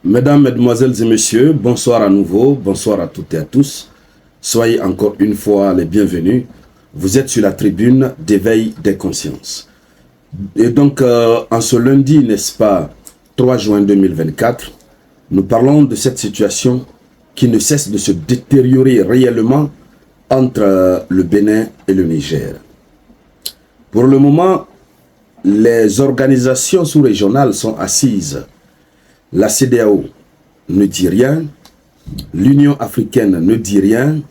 Mesdames, Mesdemoiselles et Messieurs, bonsoir à nouveau, bonsoir à toutes et à tous. Soyez encore une fois les bienvenus. Vous êtes sur la tribune d'éveil des consciences. Et donc, en ce lundi, n'est-ce pas, 3 juin 2024, nous parlons de cette situation qui ne cesse de se détériorer réellement entre le Bénin et le Niger. Pour le moment, les organisations sous-régionales sont assises. La CEDEAO ne dit rien, l'Union africaine ne dit rien,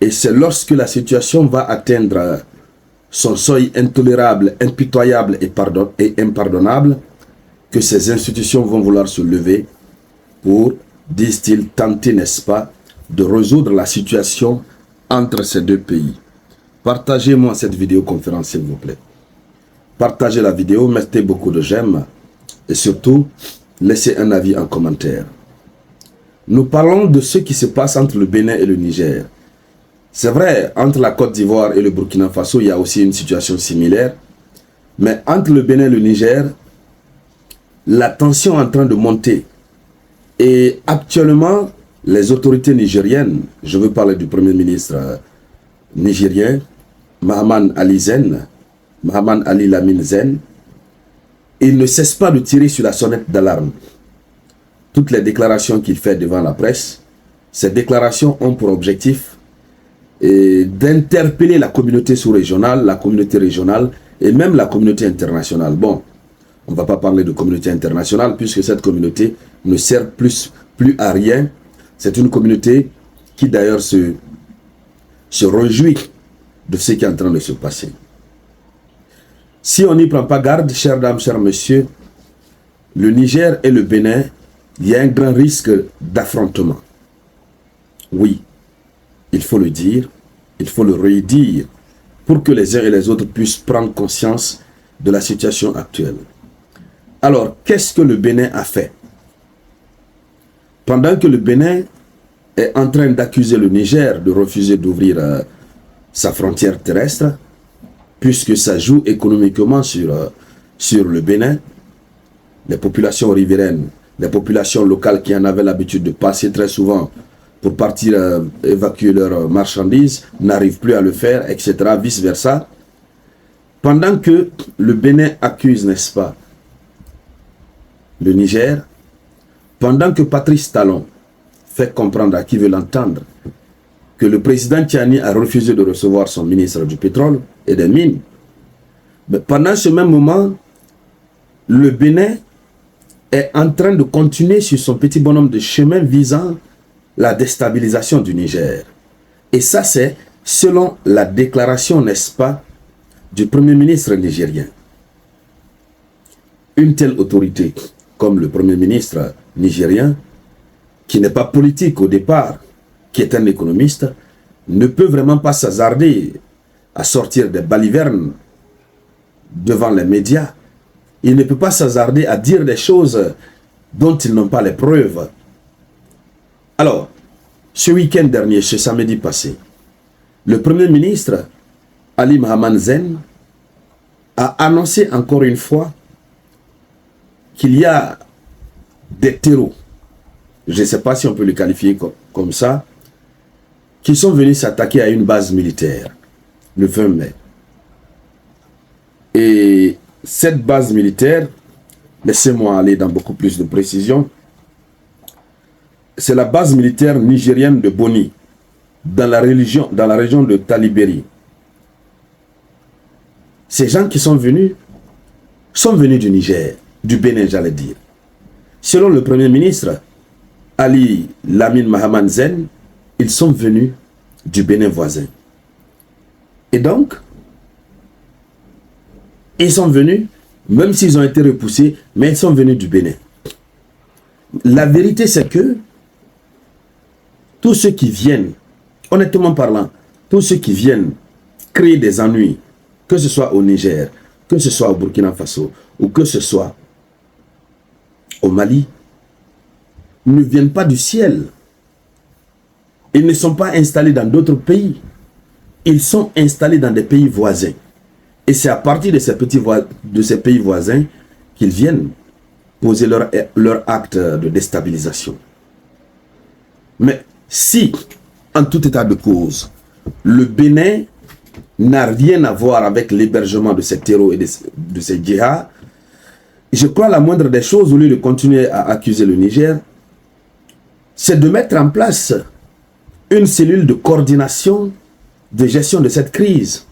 et c'est lorsque la situation va atteindre son seuil intolérable, impitoyable et impardonnable que ces institutions vont vouloir se lever pour, disent-ils, tenter, n'est-ce pas, de résoudre la situation entre ces deux pays. Partagez-moi cette vidéoconférence, s'il vous plaît. Partagez la vidéo, mettez beaucoup de j'aime et surtout, laissez un avis en commentaire. Nous parlons de ce qui se passe entre le Bénin et le Niger. C'est vrai, entre la Côte d'Ivoire et le Burkina Faso, il y a aussi une situation similaire. Mais entre le Bénin et le Niger, la tension est en train de monter. Et actuellement, les autorités nigériennes, je veux parler du Premier ministre nigérien, Mahaman Ali Lamine Zen, il ne cesse pas de tirer sur la sonnette d'alarme. Toutes les déclarations qu'il fait devant la presse, ces déclarations ont pour objectif d'interpeller la communauté sous-régionale, la communauté régionale et même la communauté internationale. Bon, on ne va pas parler de communauté internationale puisque cette communauté ne sert plus à rien. C'est une communauté qui d'ailleurs se réjouit de ce qui est en train de se passer. Si on n'y prend pas garde, chères dames, chers messieurs, le Niger et le Bénin, il y a un grand risque d'affrontement. Oui, il faut le dire, il faut le redire, pour que les uns et les autres puissent prendre conscience de la situation actuelle. Alors, qu'est-ce que le Bénin a fait? Pendant que le Bénin est en train d'accuser le Niger de refuser d'ouvrir sa frontière terrestre, puisque ça joue économiquement sur le Bénin, les populations riveraines, les populations locales qui en avaient l'habitude de passer très souvent pour partir évacuer leurs marchandises, n'arrivent plus à le faire, etc., vice-versa. Pendant que le Bénin accuse, n'est-ce pas, le Niger, pendant que Patrice Talon fait comprendre à qui veut l'entendre que le président Tiani a refusé de recevoir son ministre du pétrole et des mines. Mais pendant ce même moment, le Bénin est en train de continuer sur son petit bonhomme de chemin visant la déstabilisation du Niger. Et ça, c'est selon la déclaration, n'est-ce pas, du Premier ministre nigérien. Une telle autorité, comme le Premier ministre nigérien, qui n'est pas politique au départ, qui est un économiste, ne peut vraiment pas s'hasarder à sortir des balivernes devant les médias. Il ne peut pas s'hasarder à dire des choses dont ils n'ont pas les preuves. Alors, ce week-end dernier, ce samedi passé, le Premier ministre, Ali Mahaman Zen, a annoncé encore une fois qu'il y a des terreaux, je ne sais pas si on peut le qualifier comme ça, qui sont venus s'attaquer à une base militaire le 20 mai. Et cette base militaire, laissez-moi aller dans beaucoup plus de précision, c'est la base militaire nigérienne de Boni, dans la région de Talibéri. Ces gens qui sont venus du Niger, du Bénin, j'allais dire. Selon le Premier ministre, Ali Lamine Mahaman Zen, ils sont venus du Bénin voisin. Et donc, ils sont venus, même s'ils ont été repoussés, mais ils sont venus du Bénin. La vérité, c'est que tous ceux qui viennent, honnêtement parlant, tous ceux qui viennent créer des ennuis, que ce soit au Niger, que ce soit au Burkina Faso, ou que ce soit au Mali, ne viennent pas du ciel. Ils ne sont pas installés dans d'autres pays. Ils sont installés dans des pays voisins. Et c'est à partir de ces pays voisins qu'ils viennent. poser leur acte de déstabilisation. Mais si, en tout état de cause, le Bénin n'a rien à voir avec l'hébergement de ces terreaux et de ces djihad, je crois la moindre des choses, au lieu de continuer à accuser le Niger, c'est de mettre en place une cellule de coordination de gestion de cette crise.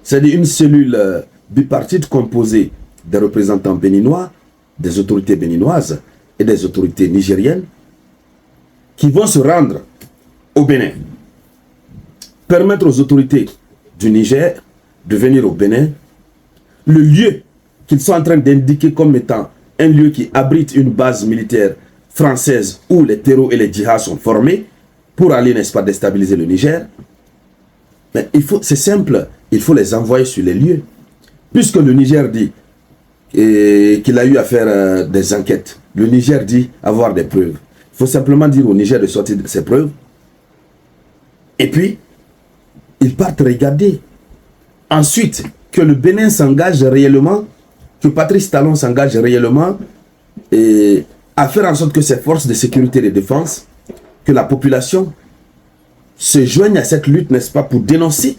C'est-à-dire une cellule bipartite composée des représentants béninois, des autorités béninoises et des autorités nigériennes qui vont se rendre au Bénin. Permettre aux autorités du Niger de venir au Bénin. Le lieu qu'ils sont en train d'indiquer comme étant un lieu qui abrite une base militaire française où les terreaux et les djihad sont formés pour aller, n'est-ce pas, déstabiliser le Niger. Mais c'est simple, il faut les envoyer sur les lieux. Puisque le Niger dit qu'il a eu à faire des enquêtes, le Niger dit avoir des preuves. Il faut simplement dire au Niger de sortir de ces preuves. Et puis, ils partent regarder. Ensuite, que le Bénin s'engage réellement, que Patrice Talon s'engage réellement à faire en sorte que ces forces de sécurité et de défense, que la population se joigne à cette lutte, n'est-ce pas, pour dénoncer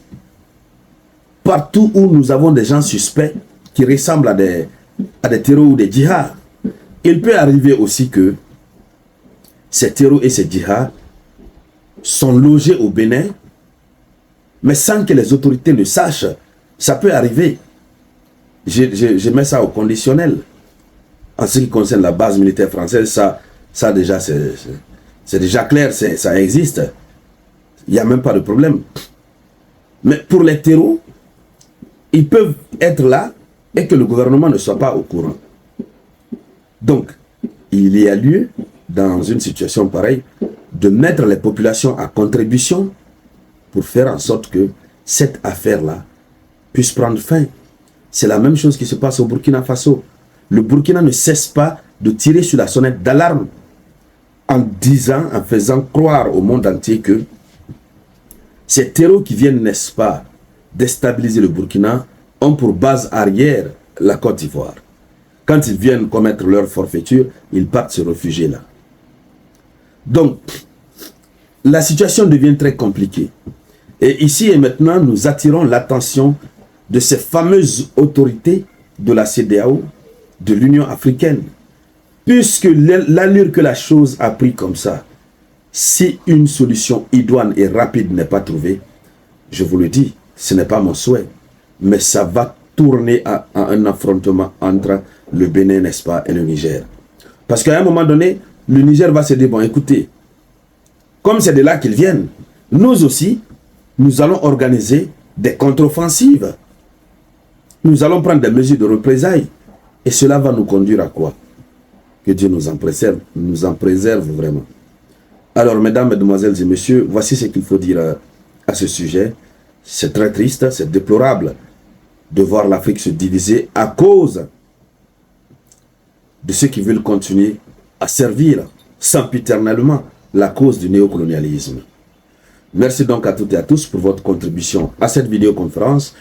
partout où nous avons des gens suspects qui ressemblent à des terreaux ou des djihad. Il peut arriver aussi que ces terreaux et ces djihad sont logés au Bénin, mais sans que les autorités le sachent. Ça peut arriver. Je mets ça au conditionnel. En ce qui concerne la base militaire française, ça déjà, c'est déjà clair, ça existe. Il n'y a même pas de problème. Mais pour les terreaux, ils peuvent être là et que le gouvernement ne soit pas au courant. Donc, il y a lieu, dans une situation pareille, de mettre les populations à contribution pour faire en sorte que cette affaire-là puisse prendre fin. C'est la même chose qui se passe au Burkina Faso. Le Burkina ne cesse pas de tirer sur la sonnette d'alarme en disant, en faisant croire au monde entier que ces terreaux qui viennent, n'est-ce pas, déstabiliser le Burkina ont pour base arrière la Côte d'Ivoire. Quand ils viennent commettre leur forfaiture, ils partent se réfugier là. Donc, la situation devient très compliquée. Et ici et maintenant, nous attirons l'attention de ces fameuses autorités de la CEDEAO, de l'Union africaine. Puisque l'allure que la chose a pris comme ça, si une solution idoine et rapide n'est pas trouvée, je vous le dis, ce n'est pas mon souhait, mais ça va tourner à un affrontement entre le Bénin, n'est-ce pas, et le Niger. Parce qu'à un moment donné, le Niger va se dire, bon, écoutez, comme c'est de là qu'ils viennent, nous aussi, nous allons organiser des contre-offensives. Nous allons prendre des mesures de représailles. Et cela va nous conduire à quoi? Que Dieu nous en préserve vraiment. Alors, mesdames, mesdemoiselles et messieurs, voici ce qu'il faut dire à ce sujet. C'est très triste, c'est déplorable de voir l'Afrique se diviser à cause de ceux qui veulent continuer à servir sempiternellement la cause du néocolonialisme. Merci donc à toutes et à tous pour votre contribution à cette vidéoconférence.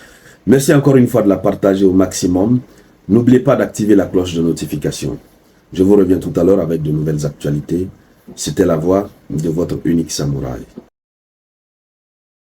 Merci encore une fois de la partager au maximum. N'oubliez pas d'activer la cloche de notification. Je vous reviens tout à l'heure avec de nouvelles actualités. C'était la voix de votre unique samouraï.